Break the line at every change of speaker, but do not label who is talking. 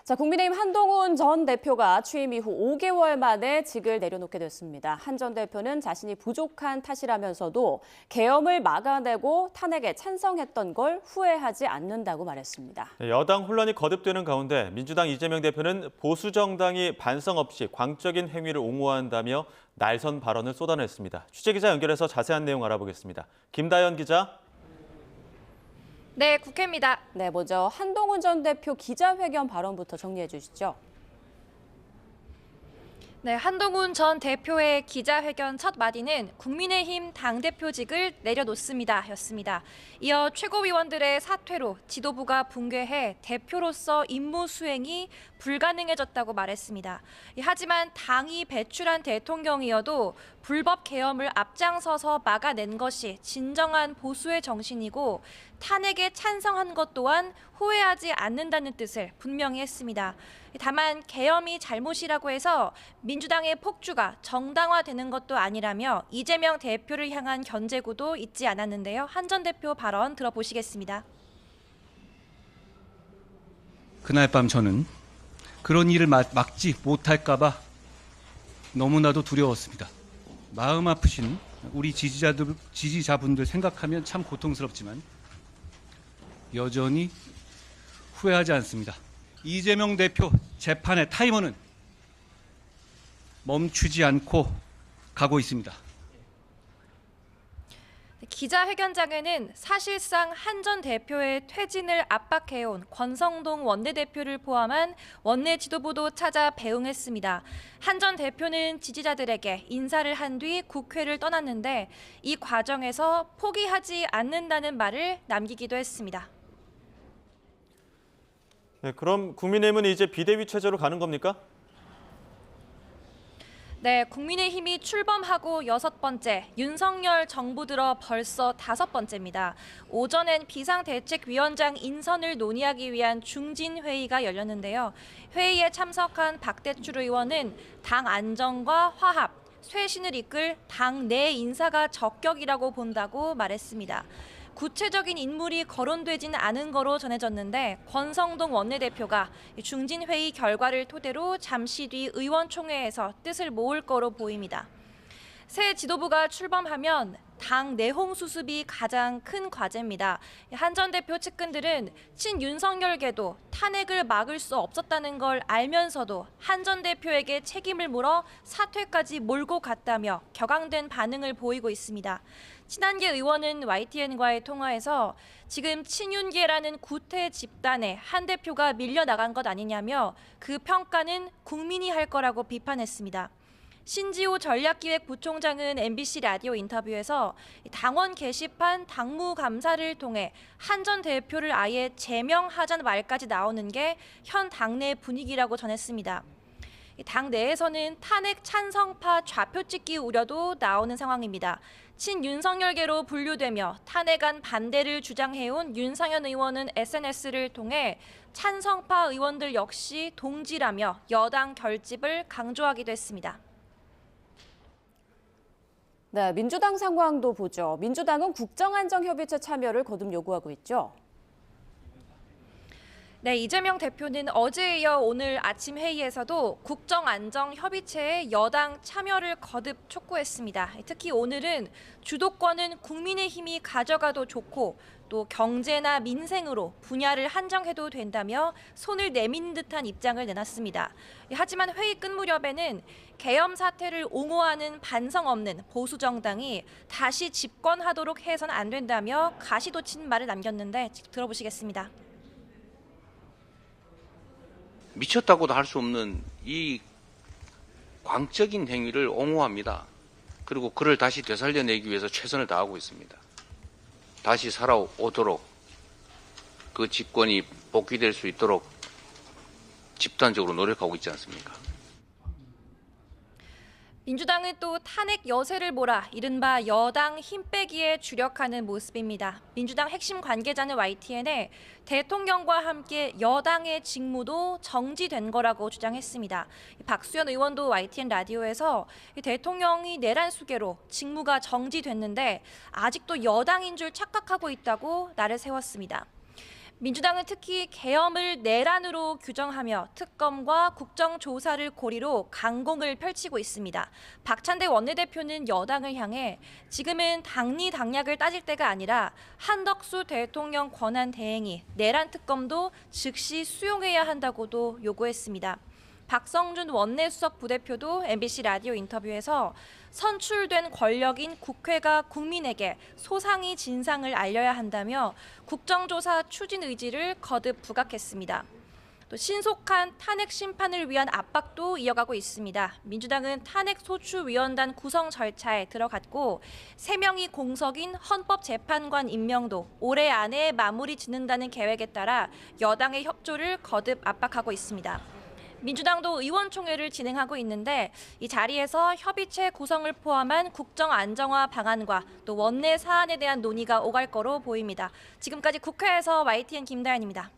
자, 국민의힘 한동훈 전 대표가 취임 이후 5개월 만에 직을 내려놓게 됐습니다. 한 전 대표는 자신이 부족한 탓이라면서도 계엄을 막아내고 탄핵에 찬성했던 걸 후회하지 않는다고 말했습니다.
여당 혼란이 거듭되는 가운데 민주당 이재명 대표는 보수 정당이 반성 없이 광적인 행위를 옹호한다며 날선 발언을 쏟아냈습니다. 취재기자 연결해서 자세한 내용 알아보겠습니다. 김다연 기자.
네, 국회입니다.
네, 먼저 한동훈 전 대표 기자회견 발언부터 정리해 주시죠.
네, 한동훈 전 대표의 기자회견 첫 마디는 국민의힘 당대표직을 내려놓습니다 였습니다. 이어 최고위원들의 사퇴로 지도부가 붕괴해 대표로서 임무 수행이 불가능해졌다고 말했습니다. 하지만 당이 배출한 대통령이어도 불법 계엄을 앞장서서 막아낸 것이 진정한 보수의 정신이고 탄핵에 찬성한 것 또한 후회하지 않는다는 뜻을 분명히 했습니다. 다만 계엄이 잘못이라고 해서 민주당의 폭주가 정당화되는 것도 아니라며 이재명 대표를 향한 견제구도 잊지 않았는데요. 한 전 대표 발언 들어보시겠습니다.
그날 밤 저는 그런 일을 막지 못할까 봐 너무나도 두려웠습니다. 마음 아프신 우리 지지자분들 생각하면 참 고통스럽지만 여전히 후회하지 않습니다. 이재명 대표 재판의 타이머는 멈추지 않고 가고 있습니다.
기자회견장에는 사실상 한 전 대표의 퇴진을 압박해온 권성동 원내대표를 포함한 원내 지도부도 찾아 배웅했습니다. 한 전 대표는 지지자들에게 인사를 한 뒤 국회를 떠났는데 이 과정에서 포기하지 않는다는 말을 남기기도 했습니다.
네, 그럼 국민의힘은 이제 비대위 체제로 가는 겁니까?
네, 국민의힘이 출범하고 6번째, 윤석열 정부 들어 벌써 5번째입니다. 오전엔 비상대책위원장 인선을 논의하기 위한 중진회의가 열렸는데요. 회의에 참석한 박대출 의원은 당 안정과 화합, 쇄신을 이끌 당 내 인사가 적격이라고 본다고 말했습니다. 구체적인 인물이 거론되지는 않은 거로 전해졌는데 권성동 원내대표가 중진회의 결과를 토대로 잠시 뒤 의원총회에서 뜻을 모을 거로 보입니다. 새 지도부가 출범하면 당 내홍 수습이 가장 큰 과제입니다. 한 전 대표 측근들은 친윤석열계도 탄핵을 막을 수 없었다는 걸 알면서도 한 전 대표에게 책임을 물어 사퇴까지 몰고 갔다며 격앙된 반응을 보이고 있습니다. 친한계 의원은 YTN과의 통화에서 지금 친윤계라는 구태 집단에 한 대표가 밀려나간 것 아니냐며 그 평가는 국민이 할 거라고 비판했습니다. 신지호 전략기획부총장은 MBC 라디오 인터뷰에서 당원 게시판 당무감사를 통해 한 전 대표를 아예 제명하자는 말까지 나오는 게 현 당내 분위기라고 전했습니다. 당 내에서는 탄핵 찬성파 좌표찍기 우려도 나오는 상황입니다. 친윤석열계로 분류되며 탄핵안 반대를 주장해온 윤상현 의원은 SNS를 통해 찬성파 의원들 역시 동지라며 여당 결집을 강조하기도 했습니다.
네, 민주당 상황도 보죠. 민주당은 국정안정협의체 참여를 거듭 요구하고 있죠.
네, 이재명 대표는 어제에 이어 오늘 아침 회의에서도 국정안정협의체에 여당 참여를 거듭 촉구했습니다. 특히 오늘은 주도권은 국민의힘이 가져가도 좋고 또 경제나 민생으로 분야를 한정해도 된다며 손을 내민 듯한 입장을 내놨습니다. 하지만 회의 끝 무렵에는 계엄 사태를 옹호하는 반성 없는 보수 정당이 다시 집권하도록 해서는 안 된다며 가시돋친 말을 남겼는데 들어보시겠습니다.
미쳤다고도 할 수 없는 이 광적인 행위를 옹호합니다. 그리고 그를 다시 되살려내기 위해서 최선을 다하고 있습니다. 다시 살아오도록 그 집권이 복귀될 수 있도록 집단적으로 노력하고 있지 않습니까?
민주당은 또 탄핵 여세를 몰아 이른바 여당 힘 빼기에 주력하는 모습입니다. 민주당 핵심 관계자는 YTN에 대통령과 함께 여당의 직무도 정지된 거라고 주장했습니다. 박수현 의원도 YTN 라디오에서 대통령이 내란 수계로 직무가 정지됐는데 아직도 여당인 줄 착각하고 있다고 날을 세웠습니다. 민주당은 특히 계엄을 내란으로 규정하며 특검과 국정조사를 고리로 강공을 펼치고 있습니다. 박찬대 원내대표는 여당을 향해 지금은 당리 당략을 따질 때가 아니라 한덕수 대통령 권한 대행이 내란 특검도 즉시 수용해야 한다고도 요구했습니다. 박성준 원내수석 부대표도 MBC 라디오 인터뷰에서 선출된 권력인 국회가 국민에게 소상히 진상을 알려야 한다며 국정조사 추진 의지를 거듭 부각했습니다. 또 신속한 탄핵 심판을 위한 압박도 이어가고 있습니다. 민주당은 탄핵소추위원단 구성 절차에 들어갔고 3명이 공석인 헌법재판관 임명도 올해 안에 마무리 짓는다는 계획에 따라 여당의 협조를 거듭 압박하고 있습니다. 민주당도 의원총회를 진행하고 있는데 이 자리에서 협의체 구성을 포함한 국정 안정화 방안과 또 원내 사안에 대한 논의가 오갈 거로 보입니다. 지금까지 국회에서 YTN 김다연입니다.